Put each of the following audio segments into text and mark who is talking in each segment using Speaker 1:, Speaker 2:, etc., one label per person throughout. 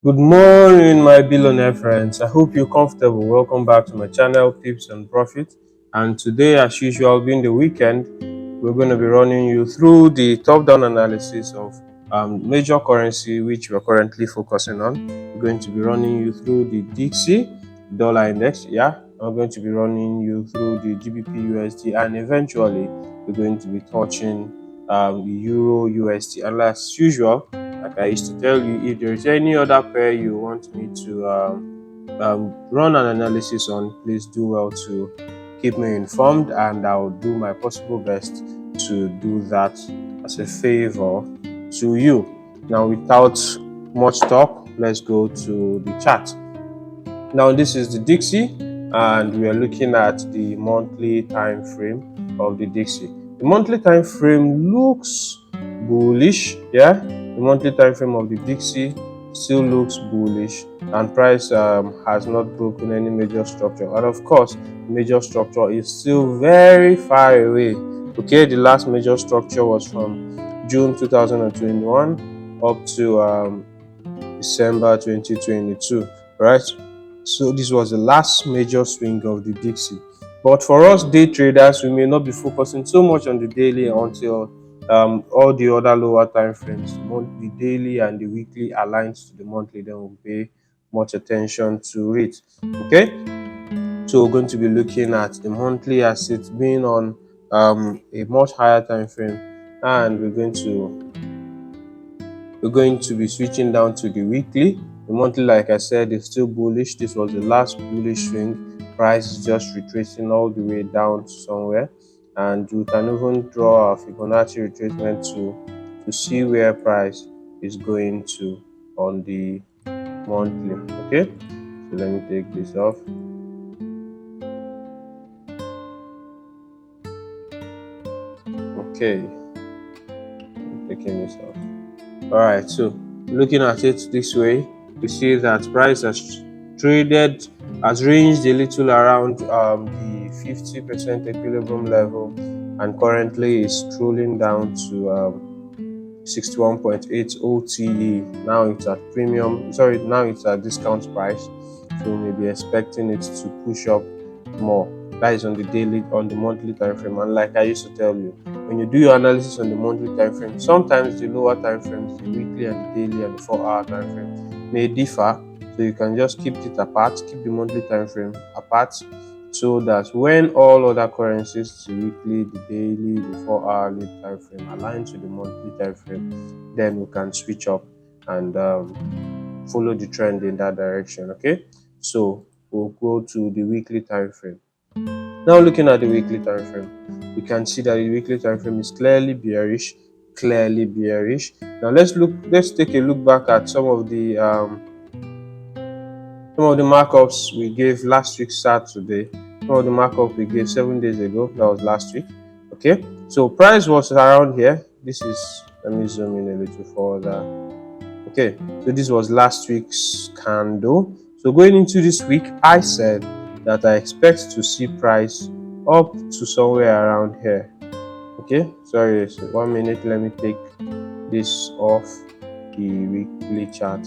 Speaker 1: Good morning, my billionaire friends. I hope you're comfortable. Welcome back to my channel, Tips and Profit. And today, as usual, being the weekend, we're going to be running you through the top-down analysis of major currency which we're currently focusing on. We're going to be running you through the DXY dollar index. I'm going to be running you through the GBPUSD, and eventually, we're going to be touching the Euro USD. And as usual, like I used to tell you, if there is any other pair you want me to run an analysis on, please do well to keep me informed, and I'll do my possible best to do that as a favor to you. Now, without much talk, let's go to the chart. Now, this is the DXY, and we are looking at the monthly time frame of the DXY. The monthly time frame looks bullish. The monthly time frame of the DXY still looks bullish, and price has not broken any major structure. And of course, major structure is still very far away. Okay, the last major structure was from June 2021 up to December 2022, right? So this was the last major swing of the DXY. But for us day traders, we may not be focusing so much on the daily until all the other lower time frames, the daily and the weekly aligns to the monthly, then we'll pay much attention to it. Okay, so we're going to be looking at the monthly as it's been on a much higher time frame, and we're going to be switching down to the weekly. The monthly, like I said, is still bullish. This was the last bullish swing. Price is just retracing all the way down to somewhere, and we can even draw a Fibonacci retracement to see where price is going to on the monthly. Okay, so let me take this off. Okay, I'm taking this off. All right, so looking at it this way, we see that price has ranged a little around the 50% equilibrium level, and currently is strolling down to 61.8 OTE. Now it's at now it's at discount price, so we may be expecting it to push up more. That is on the monthly time frame. And like I used to tell you, when you do your analysis on the monthly time frame, sometimes the lower time frames, the weekly and the daily and the 4-hour time frame, may differ. So you can just keep it apart, keep the monthly time frame apart, so that when all other currencies, the weekly, the daily, the 4-hourly time frame align to the monthly time frame, then we can switch up and follow the trend in that direction. Okay, so we'll go to the weekly time frame. Now, looking at the weekly time frame, we can see that the weekly time frame is clearly bearish. Now let's take a look back at some of the markups we gave last week Saturday. Some of the markup we gave 7 days ago, that was last week. Okay, so price was around here. Let me zoom in a little further. Okay, so this was last week's candle. So going into this week, I said that I expect to see price up to somewhere around here. Okay, sorry, so 1 minute, let me take this off the weekly chart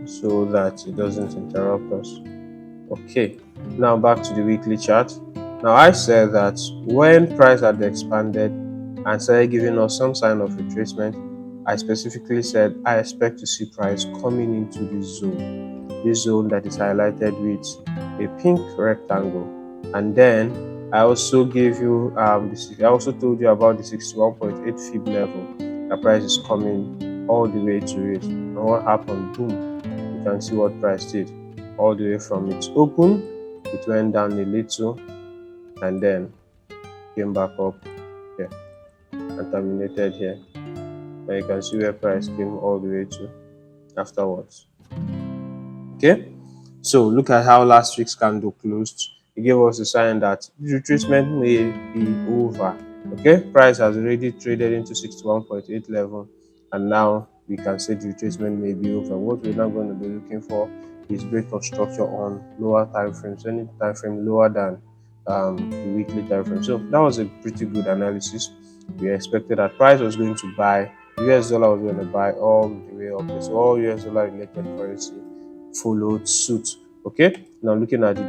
Speaker 1: so that it doesn't interrupt us. Okay, now back to the weekly chart. Now I said that when price had expanded and started giving us some sign of retracement, I specifically said I expect to see price coming into this zone that is highlighted with a pink rectangle. And then I also gave you I also told you about the 61.8 fib level. The price is coming all the way to it. And what happened? Boom! You can see what price did. All the way from its open, it went down a little and then came back up here and terminated here. And you can see where price came all the way to afterwards. Okay, so look at how last week's candle closed. It gave us a sign that the retracement may be over. Okay, price has already traded into 61.8 level, and now we can say the retracement may be over. What we're now going to be looking for is break of structure on lower time frames, any time frame lower than the weekly time frame. So that was a pretty good analysis. We expected that price was going to buy US dollar was going to buy all the way up. So all US dollar related currency followed suit. Okay, now looking at the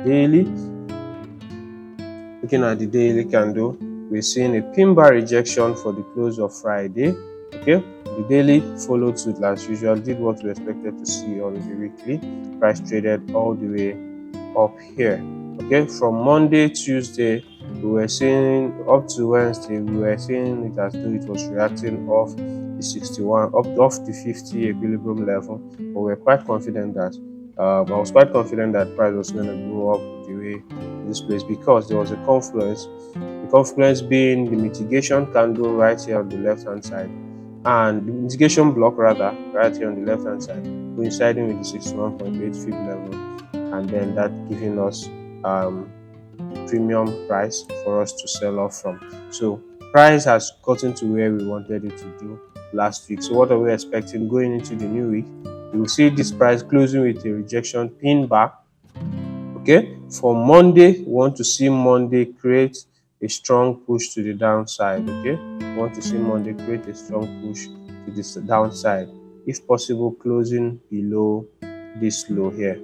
Speaker 1: daily candle, we're seeing a pin bar rejection for the close of Friday. Okay, the daily followed suit as usual, did what we expected to see on the weekly. Price traded all the way up here. Okay, from Monday, Tuesday, we were seeing up to Wednesday, we were seeing it as though it was reacting off the 61, off the 50 equilibrium level. But we're quite confident that I was quite confident that price was going to go up the way to this place, because there was a confluence. The confluence being the mitigation candle right here on the left hand side, and the mitigation block rather right here on the left hand side, coinciding with the 61.8 fib level, and then that giving us premium price for us to sell off from. So price has gotten to where we wanted it to do last week. So what are we expecting going into the new week? You will see this price closing with a rejection pin bar. Okay, for Monday, we want to see Monday create a strong push to the downside. Okay, we want to see Monday create a strong push to the downside, if possible closing below this low here.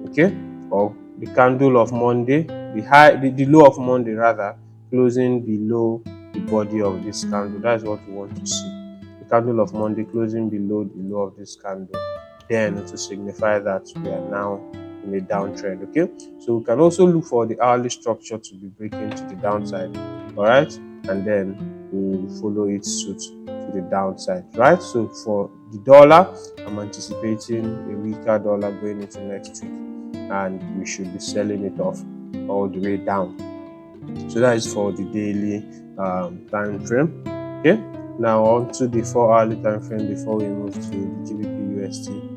Speaker 1: Okay, or the candle of Monday, the low of Monday rather, closing below the body of this candle. That is what we want to see. The candle of Monday closing below the low of this candle, then to signify that we are now in a downtrend. Okay, so we can also look for the hourly structure to be breaking to the downside. All right, and then we'll follow its suit to the downside. Right, so for the dollar, I'm anticipating a weaker dollar going into next week, and we should be selling it off all the way down. So that is for the daily time frame. Okay, now on to the 4-hourly time frame before we move to the GBPUSD.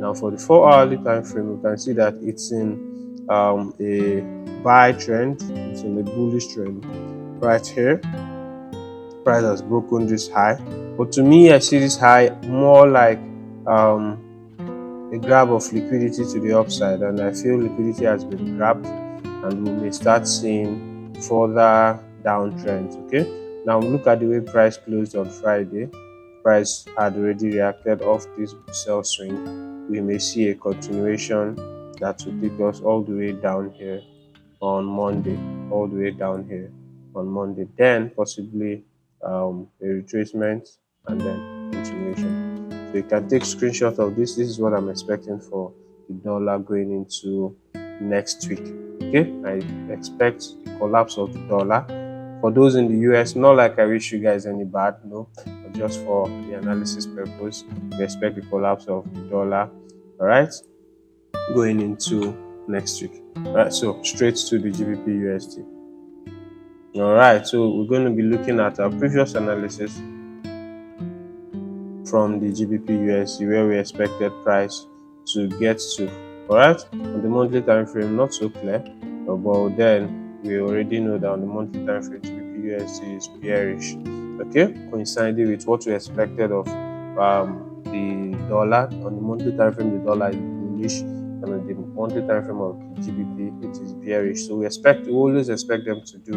Speaker 1: Now for the 4-hourly time frame, we can see that it's in a buy trend, it's in a bullish trend right here. Price has broken this high, but to me I see this high more like a grab of liquidity to the upside, and I feel liquidity has been grabbed, and we may start seeing further downtrends. Okay, now look at the way price closed on Friday. Price had already reacted off this sell swing. We may see a continuation that will take us all the way down here on Monday, all the way down here on Monday, then possibly a retracement and then continuation. So you can take screenshot of this. This is what I'm expecting for the dollar going into next week. Okay, I expect the collapse of the dollar. For those in the US, not like I wish you guys any bad, no, but just for the analysis purpose, we expect the collapse of the dollar. All right, going into next week. All right, so straight to the GBPUSD. All right, so we're going to be looking at our previous analysis from the GBPUSD, where we expected price to get to. All right, on the monthly time frame, not so clear, but then we already know that on the monthly time frame, GBPUSD is bearish. Okay, coinciding with what we expected of the dollar. On the monthly time frame, the dollar is bullish, and on the monthly time frame of the GBP, it is bearish. So we always expect them to do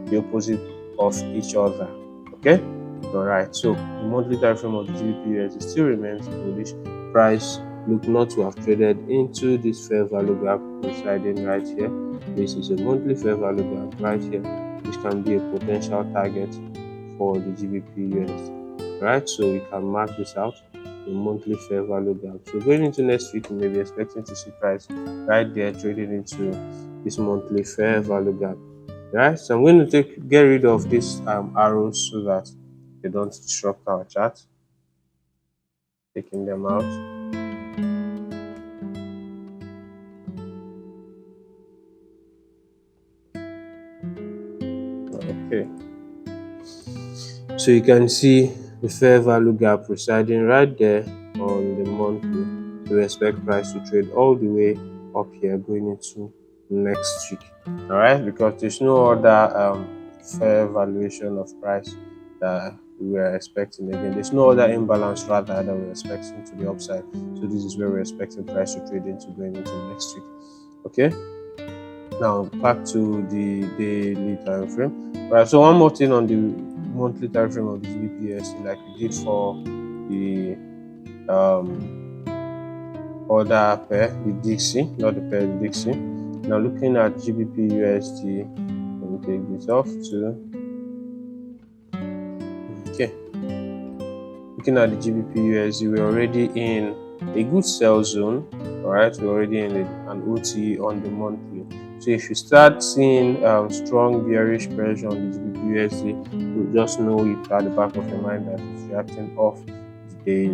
Speaker 1: the opposite of each other. Okay. All right, so the monthly time frame of the GBPUSD still remains bullish. Price look not to have traded into this fair value gap residing right here. This is a monthly fair value gap right here, which can be a potential target for the GBPUSD. Right, so we can mark this out, the monthly fair value gap. So going into next week, we may be expecting to see price right there trading into this monthly fair value gap. Right, so I'm going to get rid of these arrows so that they don't disrupt our chart. Taking them out. Okay, so you can see the fair value gap residing right there on the monthly. We expect price to trade all the way up here going into next week. All right, because there's no other fair valuation of price that we were expecting. Again, there's no other imbalance rather that we're expecting to the upside. So this is where we're expecting price to trade into going into next week. Okay, now back to the daily time frame. Right, so one more thing on the monthly time frame of the GBPUSD like we did for the other pair, the Dixie, not the pair, the Dixie. Now looking at GBPUSD, let me take this off too. Okay, looking at the GBPUSD, we're already in a good sell zone. All right, we're already in an OTE on the monthly. So if you start seeing strong bearish pressure on the GBPUSD, you just know it at the back of your mind that it's reacting off the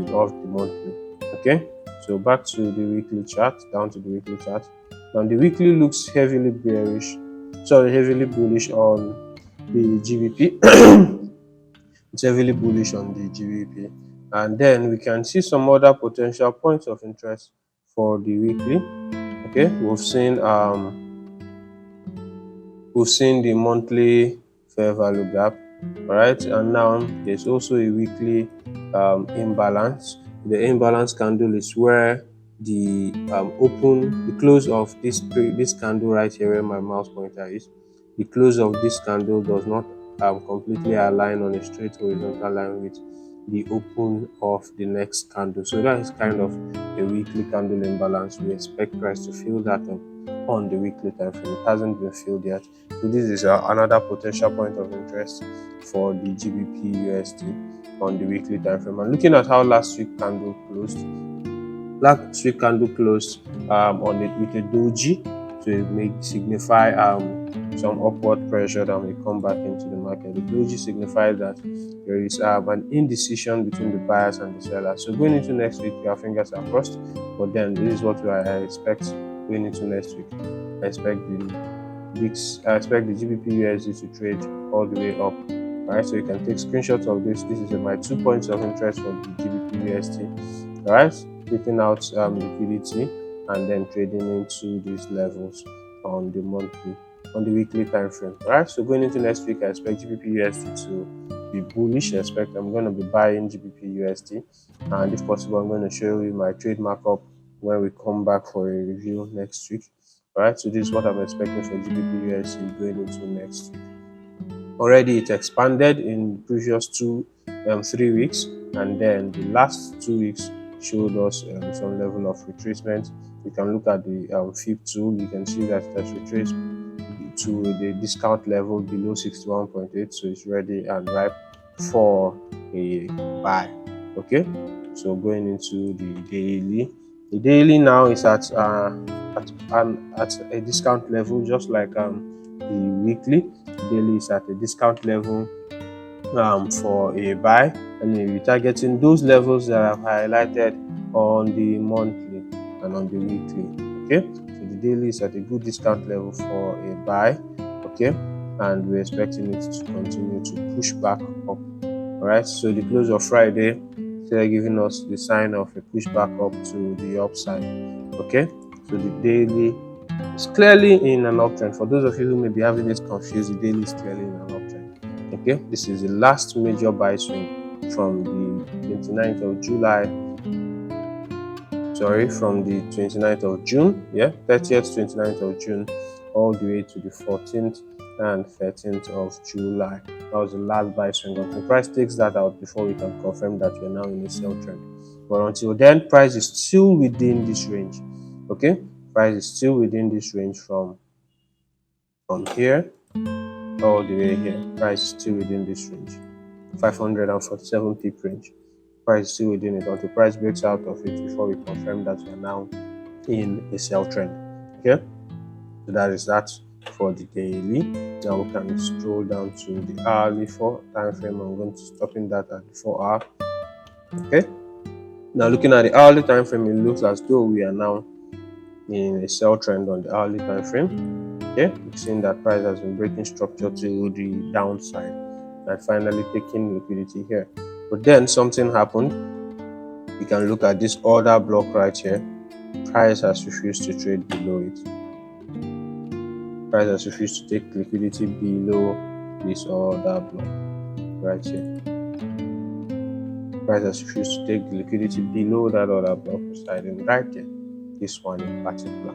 Speaker 1: monthly. Okay, so back to the weekly chart, down to the weekly chart. Now the weekly looks heavily bullish on the GBP. It's heavily bullish on the GBP, and then we can see some other potential points of interest for the weekly. Okay, we've seen the monthly fair value gap, right? And now there's also a weekly imbalance. The imbalance candle is where the close of this candle right here, where my mouse pointer is, the close of this candle does not completely align on a straight horizontal line with the open of the next candle. So that is kind of a weekly candle imbalance. We expect price to fill that up on the weekly time frame. It hasn't been filled yet. So this is another potential point of interest for the GBPUSD on the weekly time frame. And looking at how last week candle closed, with a doji, so it may signify some upward pressure that may come back into the market. The doji signifies that there is an indecision between the buyers and the sellers. So going into next week, our fingers are crossed. But then this is what I expect going into next week. I expect the GBPUSD to trade all the way up. Alright, so you can take screenshots of this. This is my 2 points of interest for the GBPUSD. Alright, taking out liquidity and then trading into these levels on the weekly time frame. Alright, so going into next week, I expect GBPUSD to be bullish. I'm going to be buying GBPUSD, and if possible, I'm going to show you my trade markup when we come back for a review next week. Alright, so this is what I'm expecting for GBPUSD going into next week. Already it expanded in previous 3 weeks, and then the last 2 weeks showed us some level of retracement. You can look at the FIB tool. You can see that it has retraced to the discount level below 61.8, so it's ready and ripe for a buy. Okay, so going into the daily now is at a discount level, just like the weekly. Daily is at a discount level for a buy, and we're targeting those levels that I've highlighted on the monthly and on the weekly. Okay, so the daily is at a good discount level for a buy. Okay, and we're expecting it to continue to push back up. All right, so the close of Friday, they're giving us the sign of a push back up to the upside. Okay, so the daily is clearly in an uptrend. For those of you who may be having this confused, the daily is clearly in an uptrend. Okay, this is the last major buy swing from the 29th of July. From the 29th of June, 30th, 29th of June, all the way to the 14th and 13th of July. That was the last buy swing. Until price takes that out before we can confirm that we're now in a sell trend. But until then, price is still within this range. Okay, price is still within this range from here all the way here. Price is still within this range, 547 pip range. Price is still within it until price breaks out of it before we confirm that we are now in a sell trend. Okay, so that is that for the daily. Now we can scroll down to the hourly time frame. I'm going to stop in that at the 4 hour. Okay, now looking at the hourly time frame, it looks as though we are now in a sell trend on the hourly time frame. Okay, we've seen that price has been breaking structure to the downside and finally taking liquidity here. But then something happened. You can look at this order block right here. Price has refused to trade below it. Price has refused to take liquidity below this order block right here. Price has refused to take the liquidity below that order block residing right there. This one in particular.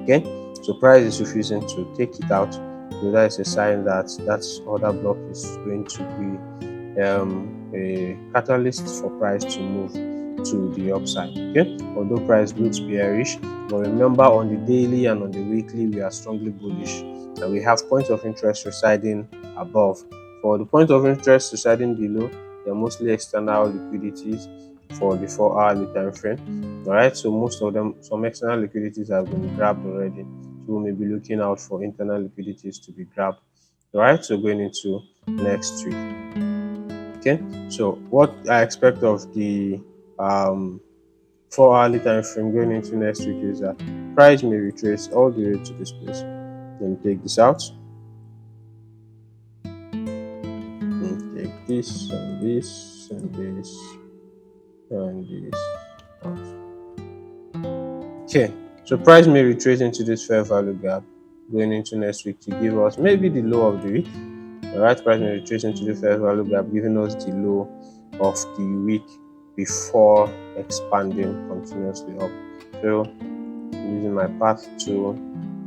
Speaker 1: Okay, so price is refusing to take it out So that is a sign that that order block is going to be a catalyst for price to move to the upside. Okay, although price looks bearish, but remember on the daily and on the weekly we are strongly bullish, and we have points of interest residing above. For the point of interest residing below, they're mostly external liquidities for the 4-hourly time frame. All right, so most of them, some external liquidities have been grabbed already, so we may be looking out for internal liquidities to be grabbed. All right, so going into next week. Okay, so what I expect of the 4-hourly time frame going into next week is that price may retrace all the way to this place. Let me take this out. Take this and this and this and this out. Okay, so price may retrace into this fair value gap going into next week to give us maybe the low of the week. The right price may retrace into the fair value gap, giving us the low of the week before expanding continuously up. So using my path to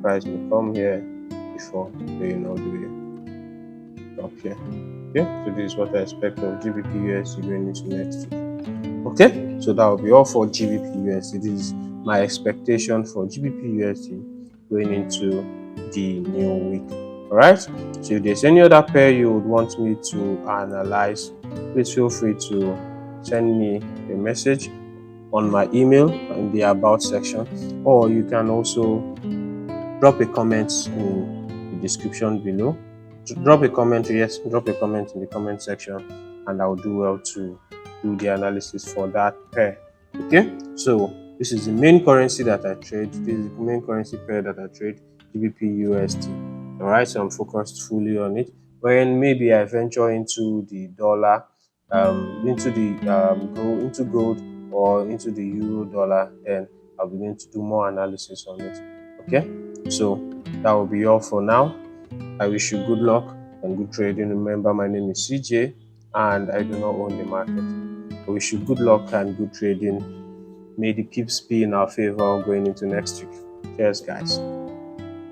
Speaker 1: price may come here before going all the way up here. Okay, so this is what I expect of GBPUSD going into next week. Okay, so that will be all for GBPUSD. This is my expectation for GBPUSD going into the new week. All right, so if there's any other pair you would want me to analyze, please feel free to send me a message on my email in the about section, or you can also drop a comment in the description below. Drop a comment in the comment section, and I'll do well to do the analysis for that pair. Okay, so this is the main currency that I trade. This is the main currency pair that I trade, GBPUSD. All right, so I'm focused fully on it. When maybe I venture into the dollar, into gold or into the euro dollar, then I'll begin to do more analysis on it. Okay, so that will be all for now. I wish you good luck and good trading. Remember, my name is CJ and I do not own the market. I wish you good luck and good trading. May the pips be in our favor going into next week. Cheers, guys.